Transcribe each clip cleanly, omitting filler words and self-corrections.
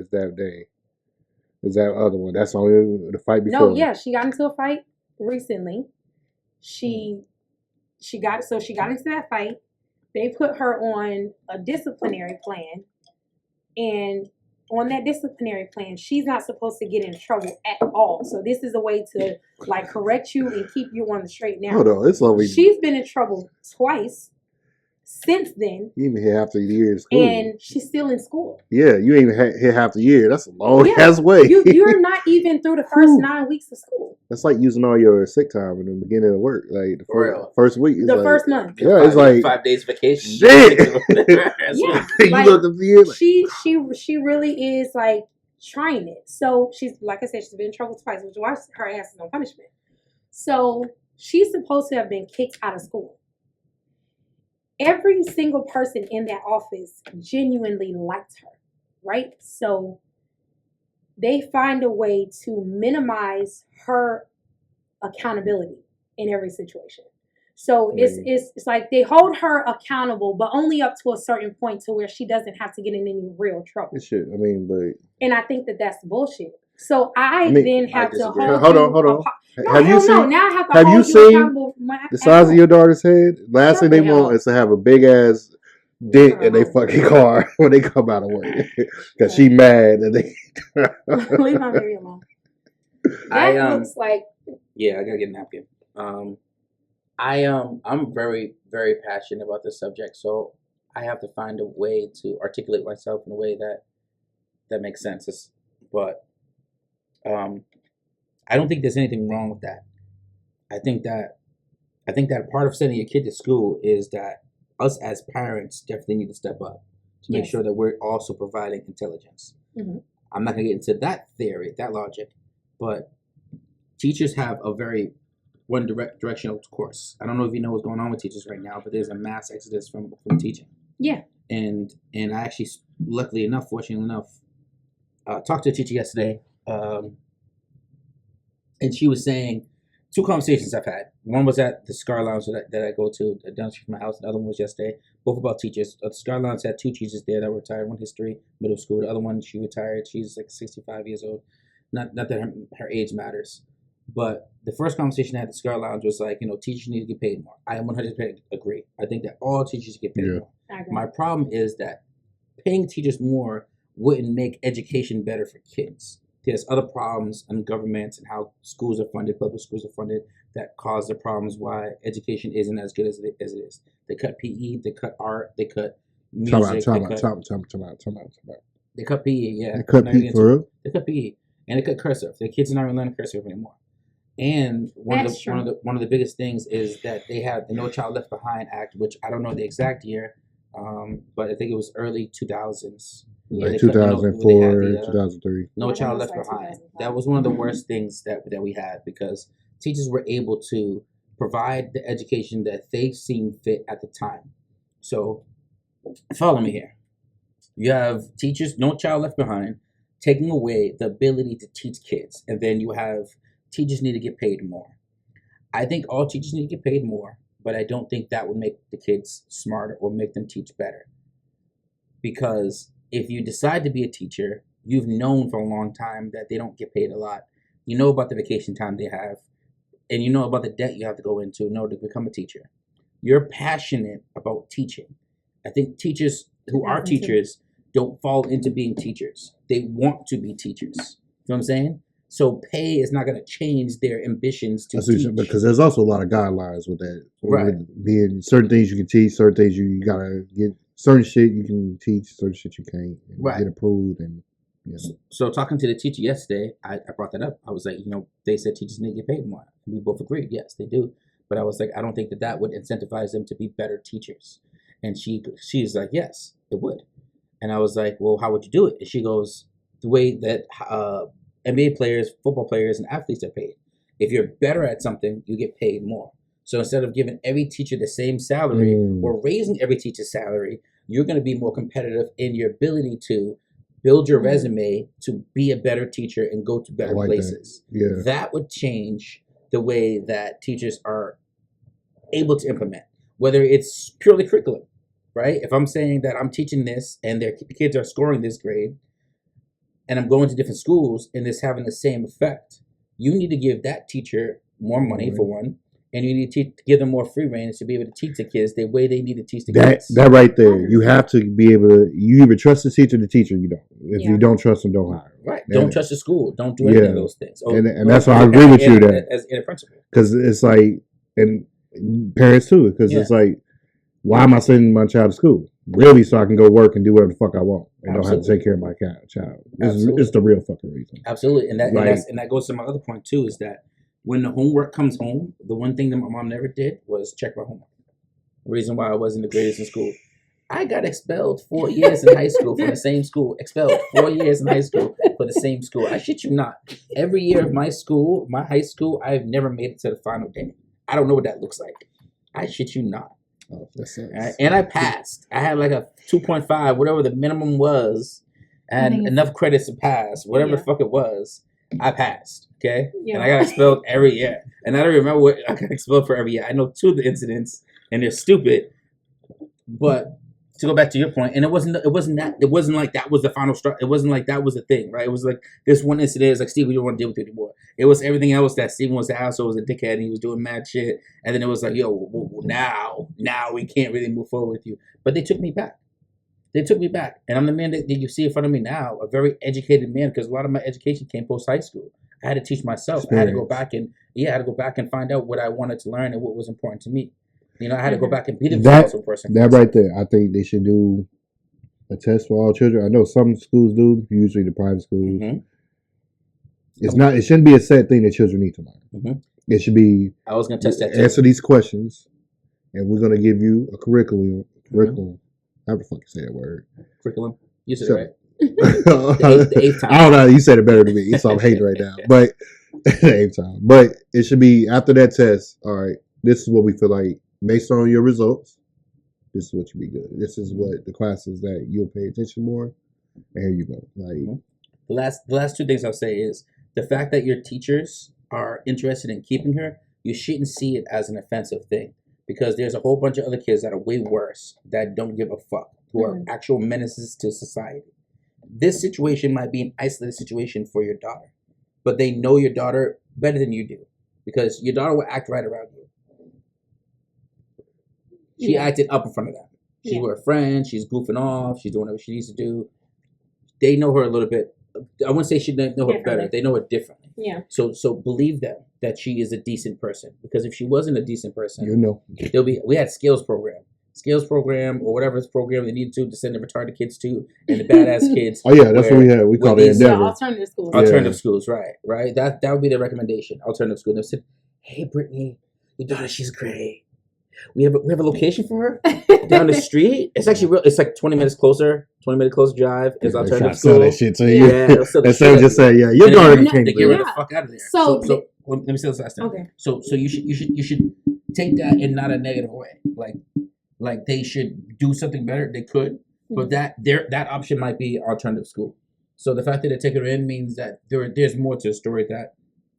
is that day. Is that other one? That's only the fight before. No, yeah, she got into a fight recently. She got into that fight. They put her on a disciplinary plan, and on that disciplinary plan, she's not supposed to get in trouble at all. So this is a way to like correct you and keep you on the straight and narrow. Hold on, it's always she's been in trouble twice since then. You even hit half the year in school. And she's still in school. Yeah, you ain't even hit half the year. That's a long ass way. You're not even through the first 9 weeks of school. That's like using all your sick time in the beginning of work. Like the first week. The first month. Yeah, it's like 5 days vacation. Shit. Yeah. You look at the She really is like trying it. So she's, like I said, she's been in trouble twice, which why her ass is on punishment. So she's supposed to have been kicked out of school. Every single person in that office genuinely liked her, right? So they find a way to minimize her accountability in every situation. So it's like they hold her accountable, but only up to a certain point to where she doesn't have to get in any real trouble. Shit, I mean, but... And I think that that's bullshit. So then have to hold on. Have you seen? Now I have to have hold you seen the size of your daughter's head? Last thing they want is to have a big ass dent in their fucking car when they come out of work because she mad and they leave my baby alone. That looks like I gotta get a napkin. I'm very, very passionate about this subject, so I have to find a way to articulate myself in a way that makes sense. But I don't think there's anything wrong with that. I think that part of sending your kid to school is that us as parents definitely need to step up to make sure that we're also providing intelligence. Mm-hmm. I'm not going to get into that theory, that logic, but teachers have a very one directional course. I don't know if you know what's going on with teachers right now, but there's a mass exodus from teaching. Yeah. And I actually, luckily enough, fortunately enough, talked to a teacher yesterday, and she was saying 2 conversations I've had. One was at the Scar Lounge that I go to down the street from my house. The other one was yesterday, both about teachers. The Scar Lounge had 2 teachers there that were retired. One history, middle school. The other one, she retired. She's like 65 years old. Not that her age matters. But the first conversation I had at the Scar Lounge was like, teachers need to get paid more. I 100% agree. I think that all teachers get paid more. My problem is that paying teachers more wouldn't make education better for kids. There's other problems in governments and how schools are funded, public schools are funded, that cause the problems why education isn't as good as it is. They cut PE, they cut art, they cut music. Time out. They cut PE, yeah. They cut PE for real? They cut PE. And they cut cursive. The kids are not even learning cursive anymore. And one of the biggest things is that they have the No Child Left Behind Act, which I don't know the exact year, but I think it was early 2000s. Like 2004, 2003. No Child Left Behind. That was one of the worst things that we had because teachers were able to provide the education that they seemed fit at the time. So follow me here. You have teachers, No Child Left Behind, taking away the ability to teach kids. And then you have teachers need to get paid more. I think all teachers need to get paid more, but I don't think that would make the kids smarter or make them teach better. Because if you decide to be a teacher, you've known for a long time that they don't get paid a lot. You know about the vacation time they have, and you know about the debt you have to go into in order to become a teacher. You're passionate about teaching. I think teachers who are teachers don't fall into being teachers. They want to be teachers. You know what I'm saying? So pay is not going to change their ambitions to teach. Because there's also a lot of guidelines with that. Right. Being certain things you can teach, certain things you got to get. Certain shit you can teach, certain shit you can't. Right. Get approved. And So talking to the teacher yesterday, I brought that up. I was like, they said teachers need to get paid more. We both agreed, yes, they do. But I was like, I don't think that would incentivize them to be better teachers. And she's like, yes, it would. And I was like, well, how would you do it? And she goes, the way that NBA players, football players, and athletes are paid. If you're better at something, you get paid more. So instead of giving every teacher the same salary or raising every teacher's salary, you're going to be more competitive in your ability to build your resume to be a better teacher and go to better places. That would change the way that teachers are able to implement, whether it's purely curriculum, right? If I'm saying that I'm teaching this and the kids are scoring this grade, and I'm going to different schools and it's having the same effect. You need to give that teacher more money for one, and you need to give them more free reign to be able to teach the kids the way they need to teach the kids. That right there, you have to be able to. You either trust the teacher, you don't. If you don't trust them, don't hire them. Right. Don't trust the school. Don't do any of those things. And that's why I agree with you there. As in a principle. Because it's like, and parents too, because it's like, why am I sending my child to school? Really, so I can go work and do whatever the fuck I want and don't have to take care of my child. It's the real fucking reason. Absolutely. And that goes to my other point too, is that when the homework comes home, the one thing that my mom never did was check my homework. The reason why I wasn't the greatest in school. I got expelled 4 years in high school from the same school. Expelled 4 years in high school for the same school. I shit you not. Every year of my high school, I've never made it to the final day. I don't know what that looks like. I shit you not. Oh, right? And I passed. I had like a 2.5, whatever the minimum was, and enough credits to pass, whatever the fuck it was. I passed. Okay, and I got expelled every year, and I don't remember what I got expelled for every year. I know 2 of the incidents, and they're stupid. But to go back to your point, and it wasn't like that was the final straw. It wasn't like that was the thing, right? It was like this one incident is like, Steve, we don't want to deal with you anymore. It was everything else that Steven was the asshole, was a dickhead, and he was doing mad shit. And then it was like, yo, now we can't really move forward with you. But they took me back. And I'm the man that you see in front of me now, a very educated man, because a lot of my education came post high school. I had to teach myself. I had to go back and find out what I wanted to learn and what was important to me. You know, I had to go back and be the successful person. That right there, I think they should do a test for all children. I know some schools do, usually the private schools. Mm-hmm. It shouldn't be a set thing that children need to learn. Mm-hmm. It should be. I was going to test that. Answer these questions, and we're going to give you a curriculum. Mm-hmm. How the fuck you say that word? Curriculum. You said it right. the eighth time. I don't know. You said it better than me, so I'm hating right now. But the eighth time. But it should be after that test. All right, this is what we feel like based on your results. This is what you be good. This is what the classes that you'll pay attention more. And here you go. Like the last 2 things I'll say is the fact that your teachers are interested in keeping her. You shouldn't see it as an offensive thing, because there's a whole bunch of other kids that are way worse that don't give a fuck, who are actual menaces to society. This situation might be an isolated situation for your daughter, but they know your daughter better than you do, because your daughter will act right around you. She acted up in front of them. She's with her friends. She's goofing off. She's doing whatever she needs to do. They know her a little bit. I wouldn't say she know her better. They know her differently. Yeah. So believe them that she is a decent person, because if she wasn't a decent person, we had skills program or whatever program they needed to send the retarded kids to and the badass kids. Oh yeah, that's what we had. We called it Endeavor. Alternative schools. Right. That would be their recommendation. Alternative school. They said, "Hey, Brittany, your daughter, she's great. We have a location for her down the street. It's actually it's like 20 minutes closer. 20 minute close drive is alternative school. That shit to you. Instead of just saying, your daughter can't get rid of the fuck out of there. So let me say this last time. Okay. So you should take that in not a negative way. Like they should do something better. They could, but that option might be alternative school. So the fact that they take her in means that there's more to the story that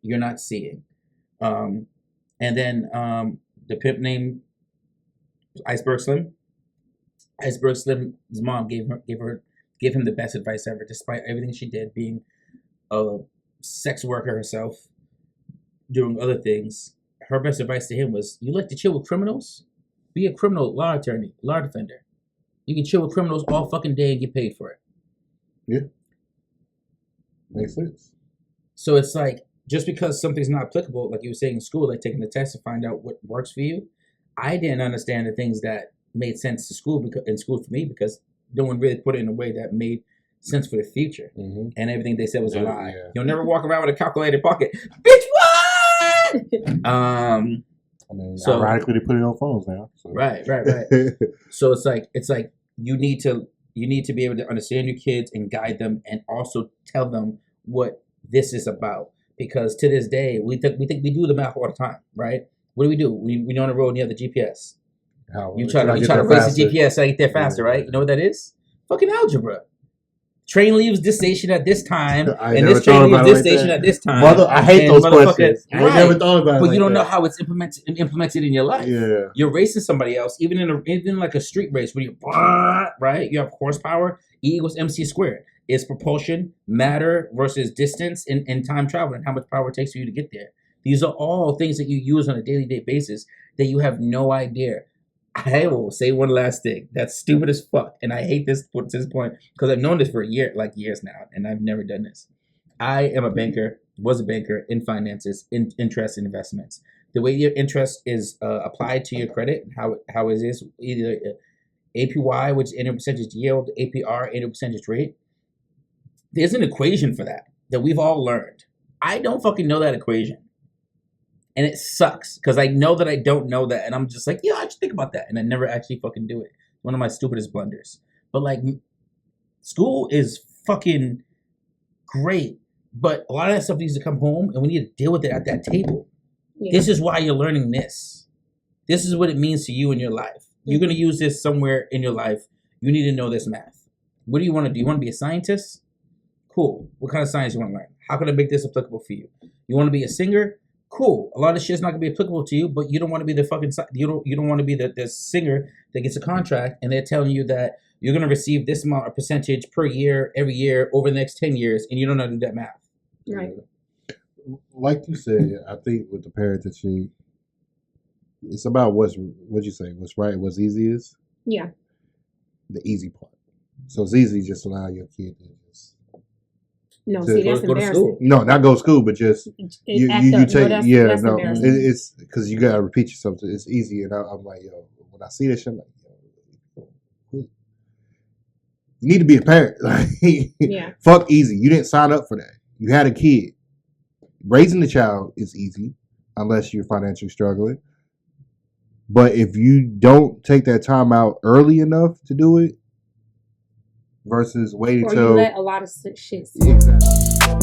you're not seeing. And then the pimp named Iceberg Slim. Iceberg Slim's mom gave him the best advice ever, despite everything she did, being a sex worker herself, doing other things. Her best advice to him was, you like to chill with criminals? Be a criminal law attorney, law defender. You can chill with criminals all fucking day and get paid for it. Yeah. Makes sense. So it's like, just because something's not applicable, like you were saying in school, like taking the test to find out what works for you, I didn't understand the things that made sense in school for me, because no one really put it in a way that made sense for the future. Mm-hmm. And everything they said was a lie. Yeah. You'll never walk around with a calculator pocket. Bitch, what? So ironically, they put it on phones now. So. Right. So it's like you need to be able to understand your kids and guide them, and also tell them what this is about. Because to this day, we think we do the math all the time, right? What do? We on the road and you have the GPS. You try to race the GPS so I get there faster, right? You know what that is? Fucking algebra. train leaves this station at this time, I and never this train thought leaves about this it like station that. at this time. Mother, I hate And those motherfucker- questions. I Right. never thought about it. But like you don't know that. how it's implemented in your life. Yeah. You're racing somebody else, even like a street race where you right. You have horsepower. E equals MC squared. It's propulsion, matter versus distance, and time travel, and how much power it takes for you to get there. These are all things that you use on a daily basis that you have no idea. I will say one last thing. That's stupid as fuck, and I hate this to this point because I've known this for years now, and I've never done this. I am a banker, was a banker in finances, in interest in investments. The way your interest is applied to your credit, how it is either APY, which is annual percentage yield, APR, annual percentage rate. There's an equation for that we've all learned. I don't fucking know that equation. And it sucks because I know that I don't know that. And I'm just like, yeah, I should think about that. And I never actually fucking do it. One of my stupidest blunders. But like, school is fucking great. But a lot of that stuff needs to come home and we need to deal with it at that table. Yeah. This is why you're learning this. This is what it means to you in your life. You're going to use this somewhere in your life. You need to know this math. What do you want to do? You want to be a scientist? Cool. What kind of science you want to learn? How can I make this applicable for you? You want to be a singer? Cool. A lot of shit's not gonna be applicable to you, but you don't want to be the fucking you don't want to be the singer that gets a contract and they're telling you that you're gonna receive this amount of percentage per year every year over the next 10 years, and you don't know how to do that math. Right. Like you said, I think with the parenting, it's about what'd you say? What's right? What's easy is? Yeah. The easy part. So it's easy just allow your kid to just. No, see, that's embarrassing. No, not go to school, but just you take that's it's because you gotta repeat yourself. It's easy, and I'm like, yo, when I see this shit, I'm like, yo, you need to be a parent. Like, yeah, fuck easy. You didn't sign up for that. You had a kid. Raising a child is easy, unless you're financially struggling. But if you don't take that time out early enough to do it, versus waiting till you let a lot of shit sit.